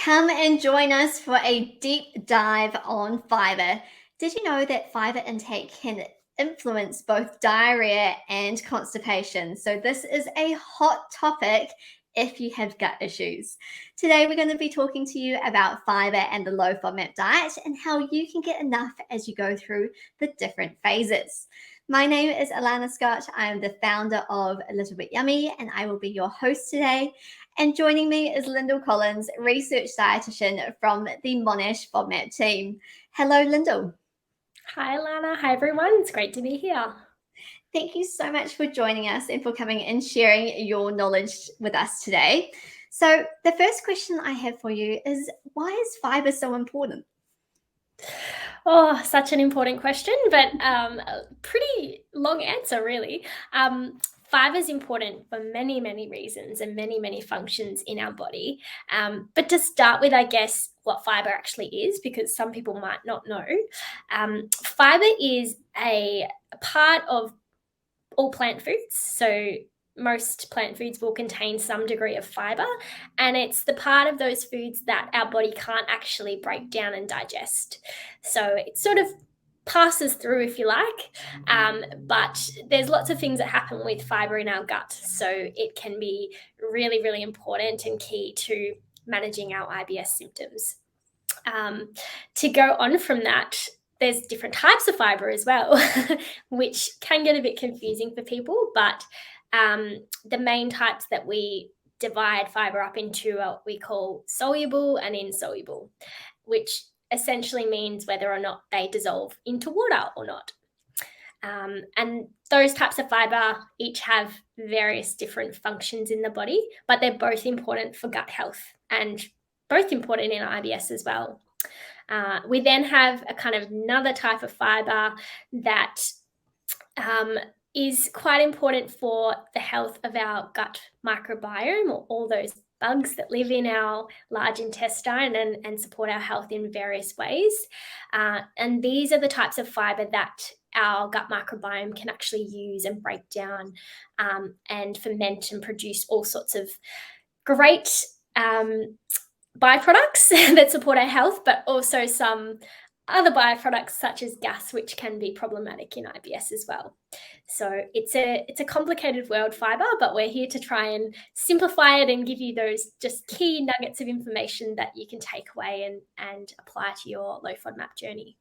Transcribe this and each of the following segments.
Come and join us for a deep dive on fiber. Did you know that fiber intake can influence both diarrhea and constipation? So, this is a hot topic if you have gut issues. Today, we're going to be talking to you about fiber and the low FODMAP diet and how you can get enough as you go through the different phases. My name is Alana Scott. I am the founder of A Little Bit Yummy, and I will be your host today. And joining me is Lyndal Collins, research dietitian from the Monash FODMAP Team. Hello, Lyndal. Hi, Alana. Hi, everyone. It's great to be here. Thank you so much for joining us and for coming and sharing your knowledge with us today. So, the first question I have for you is, why is fiber so important? Oh, such an important question, but a pretty long answer, really. Fiber is important for many, many reasons and many, many functions in our body. But to start with, I guess, what fiber actually is, because some people might not know. Fiber is a part of all plant foods. So most plant foods will contain some degree of fiber, and it's the part of those foods that our body can't actually break down and digest. So it sort of passes through, if you like, but there's lots of things that happen with fiber in our gut. So it can be really, really important and key to managing our IBS symptoms. To go on from that, there's different types of fiber as well, which can get a bit confusing for people, but the main types that we divide fiber up into are what we call soluble and insoluble, which essentially means whether or not they dissolve into water or not. And those types of fiber each have various different functions in the body, but they're both important for gut health and both important in IBS as well. We then have a kind of another type of fiber that is quite important for the health of our gut microbiome, or all those bugs that live in our large intestine and support our health in various ways. And these are the types of fiber that our gut microbiome can actually use and break down and ferment and produce all sorts of great byproducts that support our health, but also some other byproducts such as gas, which can be problematic in IBS as well. So it's a complicated world, fiber, but we're here to try and simplify it and give you those just key nuggets of information that you can take away and apply to your low FODMAP journey.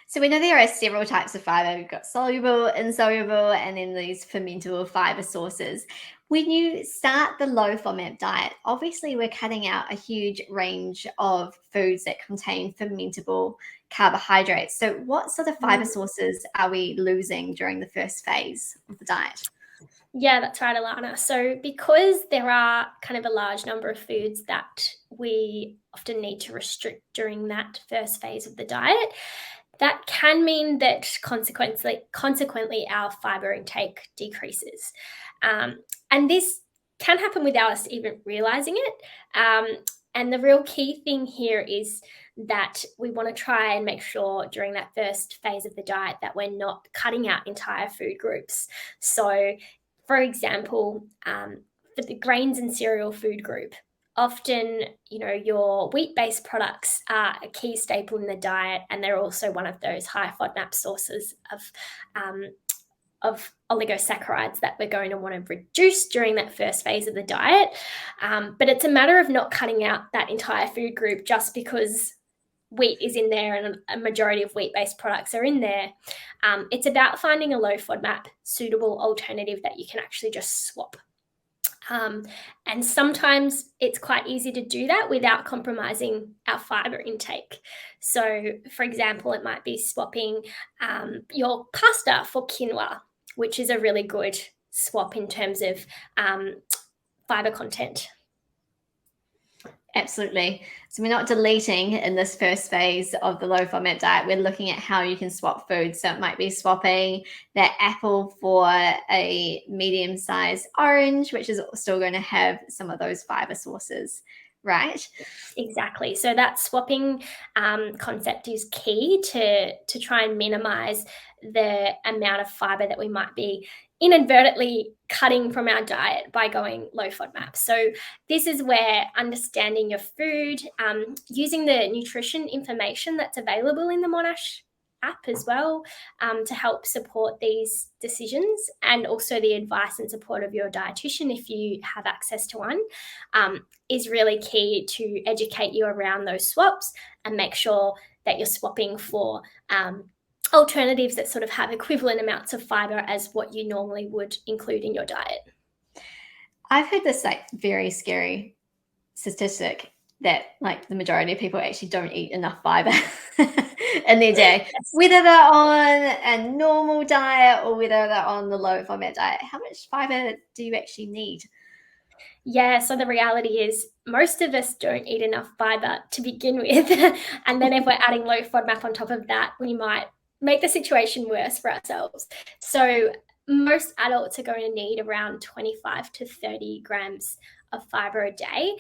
So we know there are several types of fiber. We've got soluble, insoluble, and then these fermentable fiber sources. When you start the low FODMAP diet, obviously we're cutting out a huge range of foods that contain fermentable carbohydrates. So what sort of fiber sources are we losing during the first phase of the diet? Yeah, that's right, Alana. So because there are kind of a large number of foods that we often need to restrict during that first phase of the diet, that can mean that consequently our fiber intake decreases. And this can happen without us even realizing it. And the real key thing here is that we want to try and make sure during that first phase of the diet that we're not cutting out entire food groups. So, for example, for the grains and cereal food group, often, your wheat-based products are a key staple in the diet, and they're also one of those high FODMAP sources of oligosaccharides that we're going to want to reduce during that first phase of the diet. But it's a matter of not cutting out that entire food group just because wheat is in there and a majority of wheat-based products are in there. It's about finding a low FODMAP suitable alternative that you can actually just swap. And sometimes it's quite easy to do that without compromising our fiber intake. So, for example, it might be swapping your pasta for quinoa, which is a really good swap in terms of fiber content. Absolutely. So we're not deleting in this first phase of the low FODMAP diet. We're looking at how you can swap foods. So it might be swapping that apple for a medium-sized orange, which is still going to have some of those fiber sources, right? Exactly. So that swapping concept is key to try and minimize the amount of fiber that we might be inadvertently cutting from our diet by going low FODMAP. So this is where understanding your food, using the nutrition information that's available in the Monash app as well, to help support these decisions, and also the advice and support of your dietitian if you have access to one, is really key to educate you around those swaps and make sure that you're swapping for alternatives that sort of have equivalent amounts of fiber as what you normally would include in your diet. I've heard this like very scary statistic that like the majority of people actually don't eat enough fiber in their day, whether they're on a normal diet or whether they're on the low FODMAP diet. How much fiber do you actually need? Yeah, so the reality is most of us don't eat enough fiber to begin with. And then if we're adding low FODMAP on top of that, we might make the situation worse for ourselves. So most adults are going to need around 25 to 30 grams of fiber a day.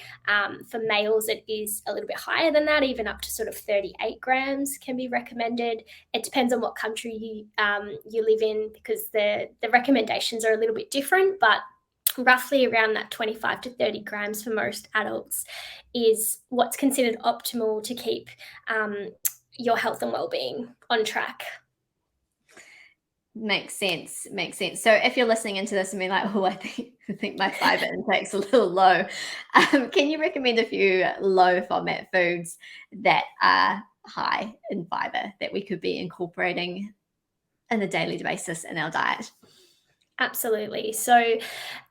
For males, it is a little bit higher than that, even up to sort of 38 grams can be recommended. It depends on what country you live in, because the recommendations are a little bit different, but roughly around that 25 to 30 grams for most adults is what's considered optimal to keep your health and well-being on track. Makes sense. So if you're listening into this and being like, oh, I think my fiber intake's a little low, can you recommend a few low FODMAP foods that are high in fiber that we could be incorporating on a daily basis in our diet? Absolutely. So,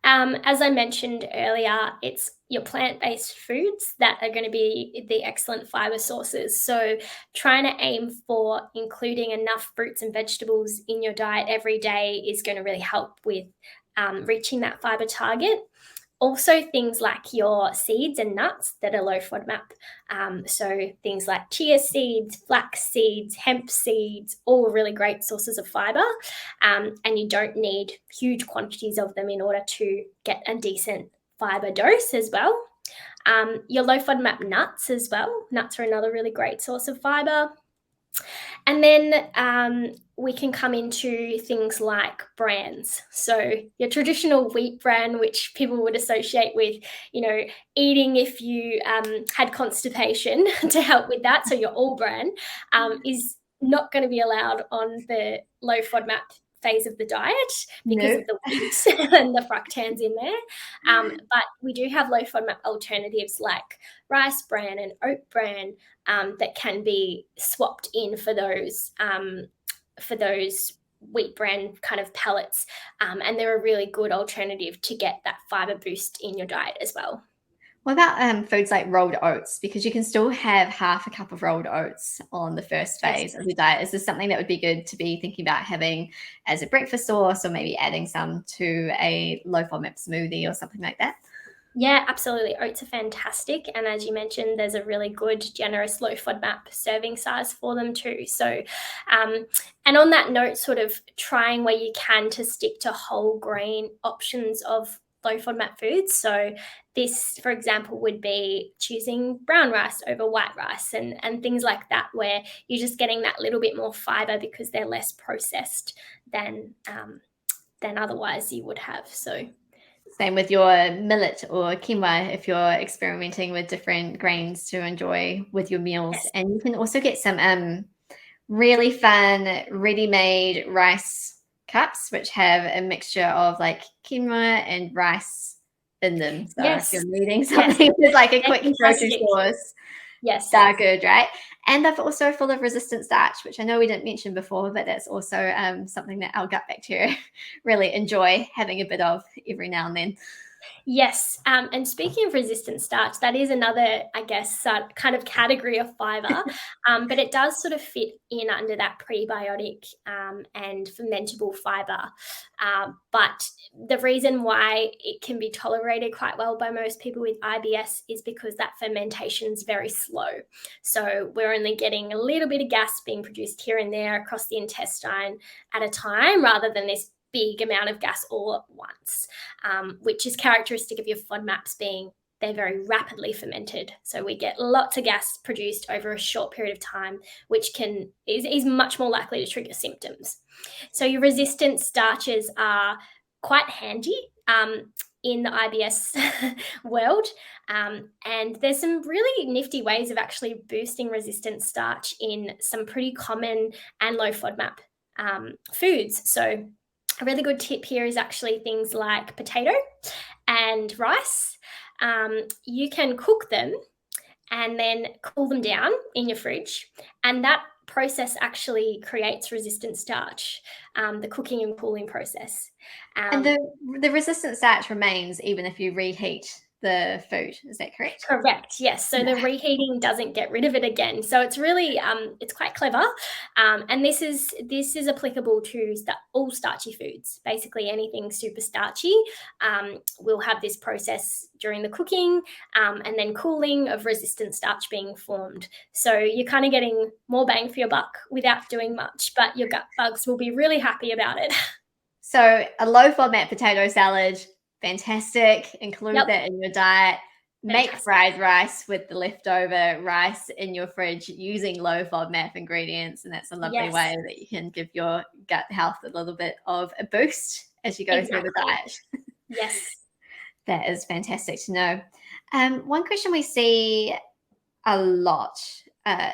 as I mentioned earlier, it's your plant-based foods that are going to be the excellent fiber sources. So, trying to aim for including enough fruits and vegetables in your diet every day is going to really help with reaching that fiber target. Also, things like your seeds and nuts that are low FODMAP. So things like chia seeds, flax seeds, hemp seeds, all really great sources of fiber. And you don't need huge quantities of them in order to get a decent fiber dose as well. Your low FODMAP nuts as well. Nuts are another really great source of fiber. And then we can come into things like brands. So your traditional wheat bran, which people would associate with, eating if you had constipation to help with that. So your all bran is not going to be allowed on the low FODMAP phase of the diet because of the wheat and the fructans in there. But we do have low FODMAP alternatives like rice bran and oat bran that can be swapped in for those wheat bran kind of pellets, and they're a really good alternative to get that fiber boost in your diet as well. What about foods like rolled oats? Because you can still have half a cup of rolled oats on the first phase of the diet. Is this something that would be good to be thinking about having as a breakfast source, or maybe adding some to a low FODMAP smoothie or something like that? Yeah, absolutely. Oats are fantastic. And as you mentioned, there's a really good, generous low FODMAP serving size for them too. So, and on that note, sort of trying where you can to stick to whole grain options of low FODMAP foods. So this, for example, would be choosing brown rice over white rice and things like that, where you're just getting that little bit more fiber because they're less processed than otherwise you would have. So same with your millet or quinoa if you're experimenting with different grains to enjoy with your meals. Yes. And you can also get some really fun ready-made rice cups, which have a mixture of like quinoa and rice in them. So if you're needing something with like a quick grocery source, they're good, right? And they're also full of resistant starch, which I know we didn't mention before, but that's also something that our gut bacteria really enjoy having a bit of every now and then. Yes. And speaking of resistant starch, that is another, I guess, kind of category of fiber, but it does sort of fit in under that prebiotic and fermentable fiber. But the reason why it can be tolerated quite well by most people with IBS is because that fermentation is very slow. So we're only getting a little bit of gas being produced here and there across the intestine at a time, rather than this big amount of gas all at once, which is characteristic of your FODMAPs being they're very rapidly fermented. So we get lots of gas produced over a short period of time, which is much more likely to trigger symptoms. So your resistant starches are quite handy in the IBS world. And there's some really nifty ways of actually boosting resistant starch in some pretty common and low FODMAP foods. So a really good tip here is actually things like potato and rice. You can cook them and then cool them down in your fridge, and that process actually creates resistant starch, the cooking and cooling process. And the resistant starch remains even if you reheat the food. Is that correct? Correct. Yes. So the reheating doesn't get rid of it again. So it's really it's quite clever, and this is applicable to all starchy foods. Basically, anything super starchy will have this process during the cooking and then cooling of resistant starch being formed. So you're kind of getting more bang for your buck without doing much, but your gut bugs will be really happy about it. So a low FODMAP potato salad, fantastic. Include Yep. that in your diet. Make Fantastic. fried rice with the leftover rice in your fridge using low FODMAP ingredients. And that's a lovely way that you can give your gut health a little bit of a boost as you go through the diet. Yes. That is fantastic to know. One question we see a lot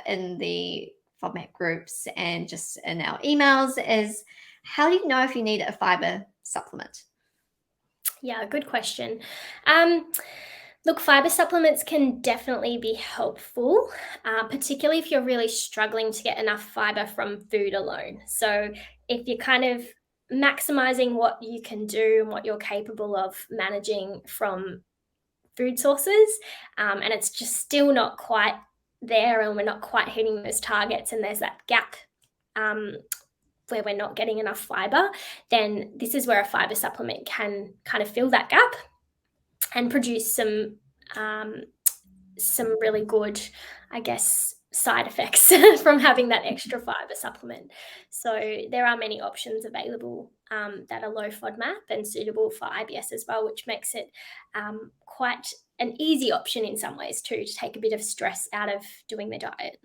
in the FODMAP groups and just in our emails is, how do you know if you need a fiber supplement? Yeah, good question. Look, fiber supplements can definitely be helpful, particularly if you're really struggling to get enough fiber from food alone. So if you're kind of maximizing what you can do and what you're capable of managing from food sources, and it's just still not quite there, and we're not quite hitting those targets, and there's that gap where we're not getting enough fiber, then this is where a fiber supplement can kind of fill that gap and produce some really good, I guess, side effects from having that extra fiber supplement. So there are many options available that are low FODMAP and suitable for IBS as well, which makes it quite an easy option in some ways too, to take a bit of stress out of doing the diet.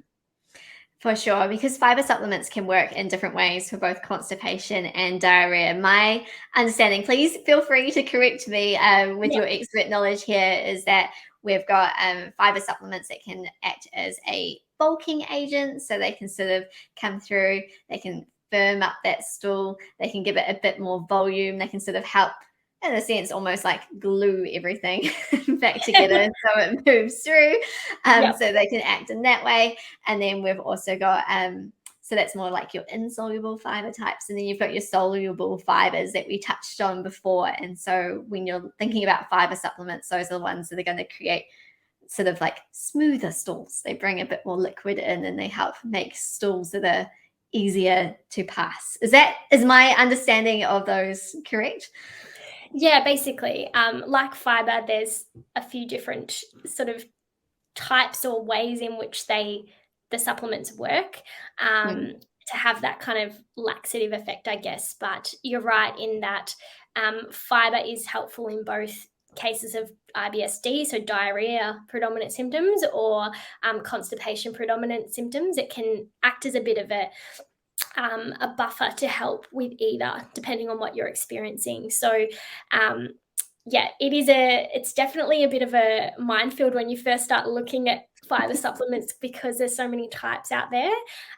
For sure, because fiber supplements can work in different ways for both constipation and diarrhea. My understanding, please feel free to correct me with your expert knowledge here, is that we've got fiber supplements that can act as a bulking agent. So they can sort of come through, they can firm up that stool, they can give it a bit more volume, they can sort of help, in a sense, almost like glue everything back together so it moves through. So they can act in that way. And then we've also got, so that's more like your insoluble fiber types. And then you've got your soluble fibers that we touched on before. And so when you're thinking about fiber supplements, those are the ones that are going to create sort of like smoother stools. They bring a bit more liquid in and they help make stools that are easier to pass. Is my understanding of those correct? Yeah, basically, like fiber, there's a few different sort of types or ways in which the supplements work to have that kind of laxative effect, I guess. But you're right in that fiber is helpful in both cases of IBS-D, so diarrhea predominant symptoms, or constipation predominant symptoms. It can act as a bit of a buffer to help with either, depending on what you're experiencing. So it's definitely a bit of a minefield when you first start looking at fiber supplements, because there's so many types out there.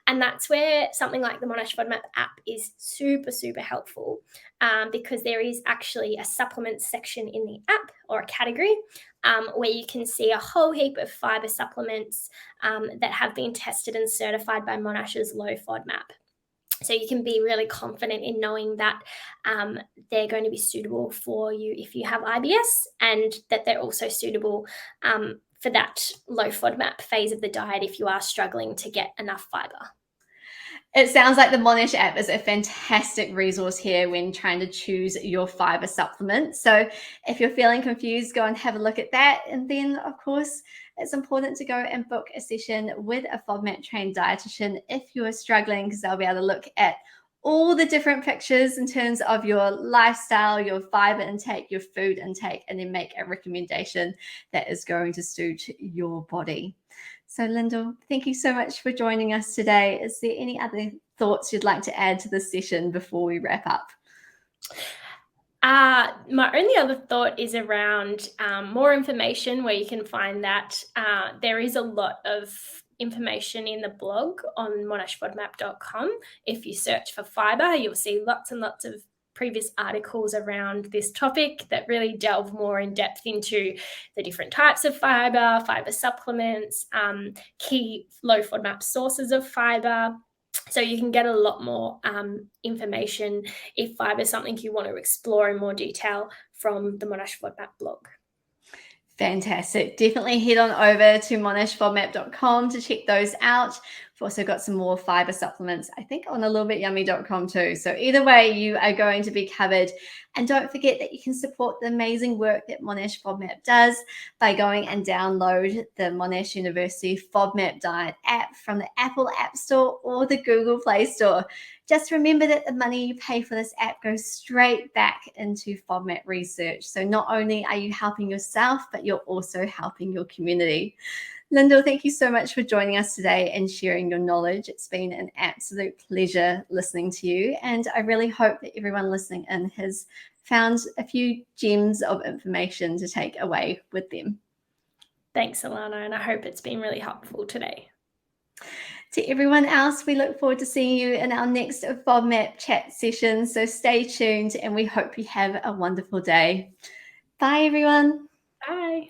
And that's where something like the Monash FODMAP app is super, super helpful, because there is actually a supplements section in the app, or a category, where you can see a whole heap of fiber supplements that have been tested and certified by Monash's Low FODMAP. So you can be really confident in knowing that they're going to be suitable for you if you have IBS, and that they're also suitable for that low FODMAP phase of the diet if you are struggling to get enough fiber. It sounds like the Monash app is a fantastic resource here when trying to choose your fiber supplement. So if you're feeling confused, go and have a look at that. And then, of course, it's important to go and book a session with a FODMAP trained dietitian if you are struggling, because they'll be able to look at all the different pictures in terms of your lifestyle, your fiber intake, your food intake, and then make a recommendation that is going to suit your body. So Lyndal, thank you so much for joining us today. Is there any other thoughts you'd like to add to this session before we wrap up? My only other thought is around more information where you can find that. There is a lot of information in the blog on monashfodmap.com. If you search for fibre, you'll see lots and lots of previous articles around this topic that really delve more in depth into the different types of fibre, fibre supplements, key low FODMAP sources of fibre. So you can get a lot more information if fibre is something you want to explore in more detail from the Monash FODMAP blog. Fantastic. Definitely head on over to monashfodmap.com to check those out. We've also got some more fibre supplements, I think, on a too. So either way, you are going to be covered. And don't forget that you can support the amazing work that Monash FODMAP does by going and download the Monash University FODMAP Diet app from the Apple App Store or the Google Play Store. Just remember that the money you pay for this app goes straight back into FODMAP research. So not only are you helping yourself, but you're also helping your community. Lyndal, thank you so much for joining us today and sharing your knowledge. It's been an absolute pleasure listening to you. And I really hope that everyone listening in has found a few gems of information to take away with them. Thanks, Alana, and I hope it's been really helpful today. To everyone else, we look forward to seeing you in our next FODMAP chat session. So stay tuned and we hope you have a wonderful day. Bye, everyone. Bye.